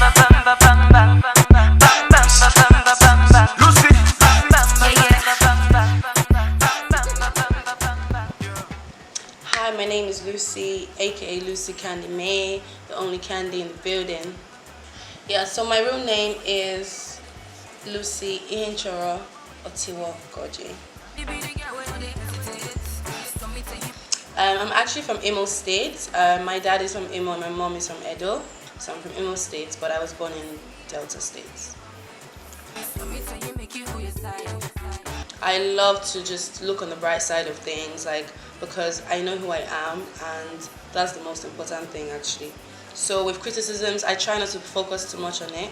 Hi, my name is Lucy, aka Lucy Candy May, the only candy in the building. Yeah, so my real name is Lucy Ihinchoro Otiwo Goji. I'm actually from Imo State. My dad is from Imo and my mom is from Edo. So I'm from Imo State, but I was born in Delta State. I love to just look on the bright side of things, because I know who I am, and that's the most important thing actually. So with criticisms, I try not to focus too much on it,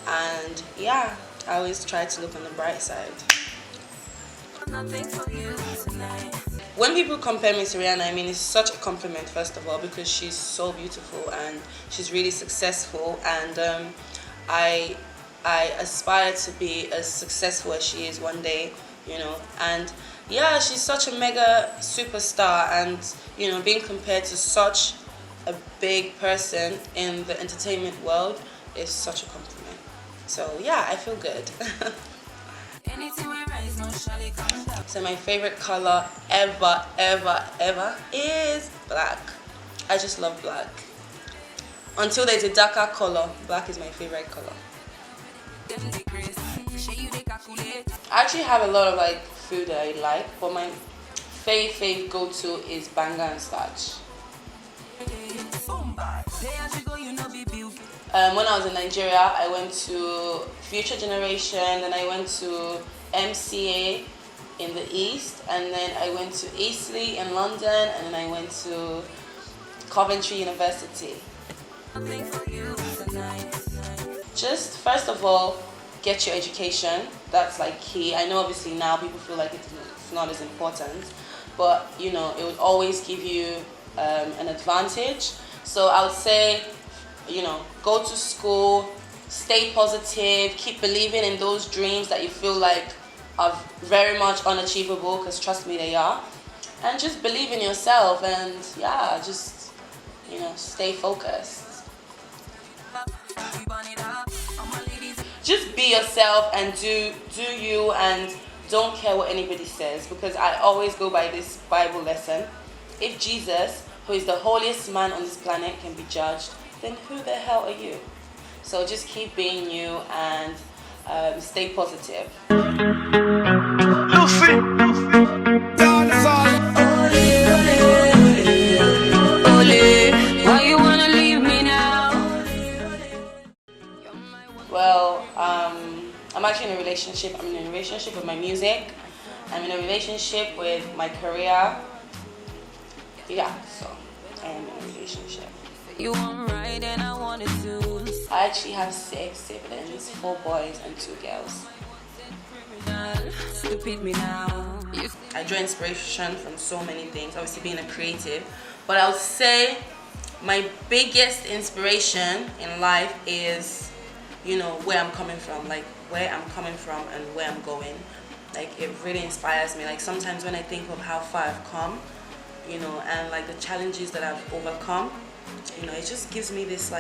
and yeah, I always try to look on the bright side. When people compare me to Rihanna, I mean, it's such a compliment, first of all, because she's so beautiful and she's really successful, and I aspire to be as successful as she is one day, and yeah, she's such a mega superstar, and being compared to such a big person in the entertainment world is such a compliment. So yeah, I feel good. So my favorite color ever is black. I just love black. Until there's a darker color, black is my favorite color. I actually have a lot of food that I like, but my fave go-to is banga and starch. When I was in Nigeria, I went to Future Generation, then I went to MCA in the East, and then I went to Eastleigh in London, and then I went to Coventry University. Just first of all, get your education. That's key. I know obviously now people feel like it's not as important, but it would always give you an advantage. So I would say, go to school, stay positive, keep believing in those dreams that you feel like are very much unachievable, because trust me, they are. And just believe in yourself, and yeah, just stay focused. Just be yourself and do you, and don't care what anybody says, because I always go by this Bible lesson. If Jesus, who is the holiest man on this planet, can be judged, then who the hell are you? So just keep being you and stay positive. Well, I'm actually in a relationship. I'm in a relationship with my music. I'm in a relationship with my career. Yeah, so I am in a relationship. You want right and I wanted to. I actually have 6 siblings, 4 boys and 2 girls. I draw inspiration from so many things, obviously being a creative, but I would say my biggest inspiration in life is where I'm coming from, where I'm coming from and where I'm going. It really inspires me. Sometimes when I think of how far I've come, and the challenges that I've overcome, it just gives me this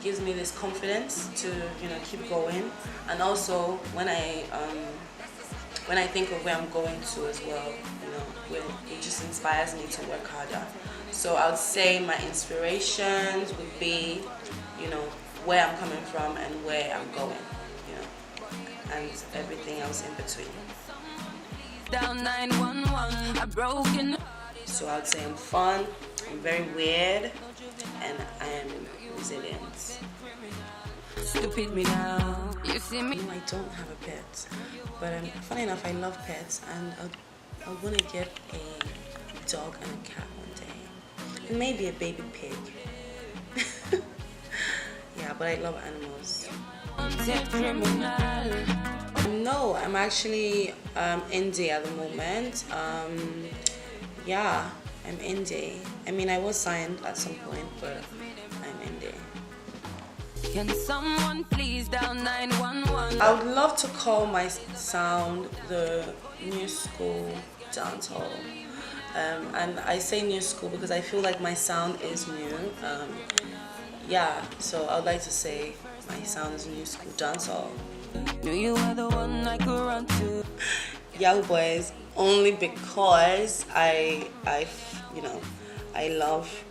gives me this confidence to keep going. And also when I think of where I'm going to as well, it just inspires me to work harder. So I would say my inspirations would be where I'm coming from and where I'm going, and everything else in between. Down 911, I broken. So I would say I'm fun, I'm very weird, and I am resilient. Stupid me now. You see me? I don't have a pet, but funny enough, I love pets, and I want to get a dog and a cat one day, and maybe a baby pig. Yeah, but I love animals. No, I'm actually indie at the moment. Yeah, I'm indie. I mean, I was signed at some point, but I'm indie. Can someone please dial 911? I would love to call my sound the new school dancehall. And I say new school because I feel like my sound is new. yeah, so I would like to say my sound is new school dancehall. Knew you were the one I could run to. Yahoo Boys, only because I love,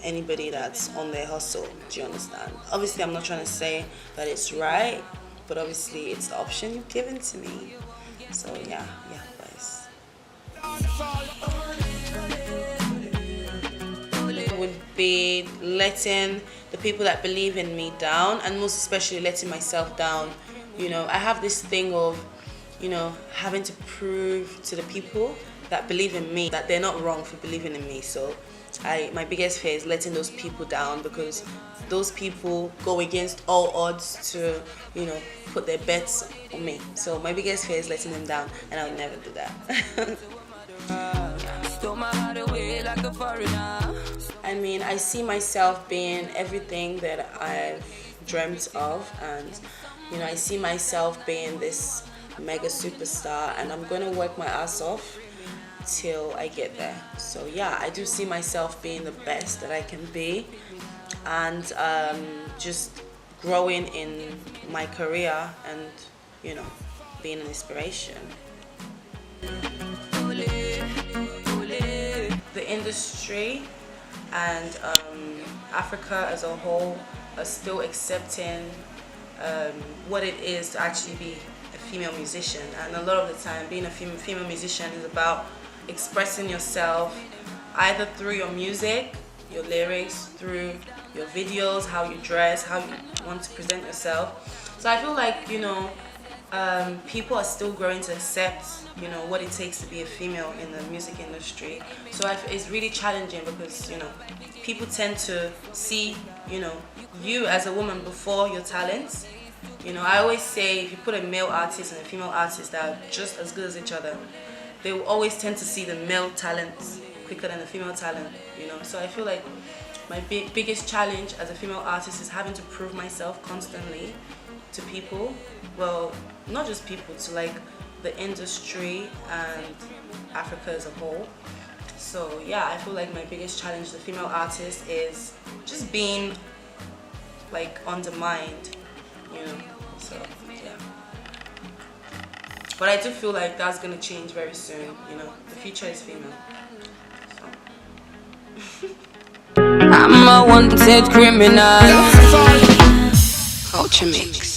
anybody that's on their hustle. Do you understand? Obviously, I'm not trying to say that it's right, but obviously it's the option you've given to me. So yeah, Boys. Would be letting the people that believe in me down, and most especially letting myself down. I have this thing of, having to prove to the people that believe in me that they're not wrong for believing in me. So my biggest fear is letting those people down, because those people go against all odds to, put their bets on me. So my biggest fear is letting them down, and I'll never do that. I mean, I see myself being everything that I've dreamt of, and I see myself being this mega superstar, and I'm gonna work my ass off till I get there. So yeah, I do see myself being the best that I can be, and just growing in my career and being an inspiration. The industry and Africa as a whole are still accepting what it is to actually be a female musician, and a lot of the time being a female musician is about expressing yourself either through your music, your lyrics, through your videos, how you dress, how you want to present yourself. So I feel like people are still growing to accept what it takes to be a female in the music industry. So it's really challenging, because people tend to see you as a woman before your talents. I always say, if you put a male artist and a female artist that are just as good as each other, they will always tend to see the male talent quicker than the female talent. So I feel like my biggest challenge as a female artist is having to prove myself constantly to people. Well, not just people, to like the industry and Africa as a whole. So yeah, I feel like my biggest challenge as a female artist is just being like undermined, so yeah. But I do feel like that's gonna change very soon. The future is female. So. I'm a wanted criminal. Culture mix.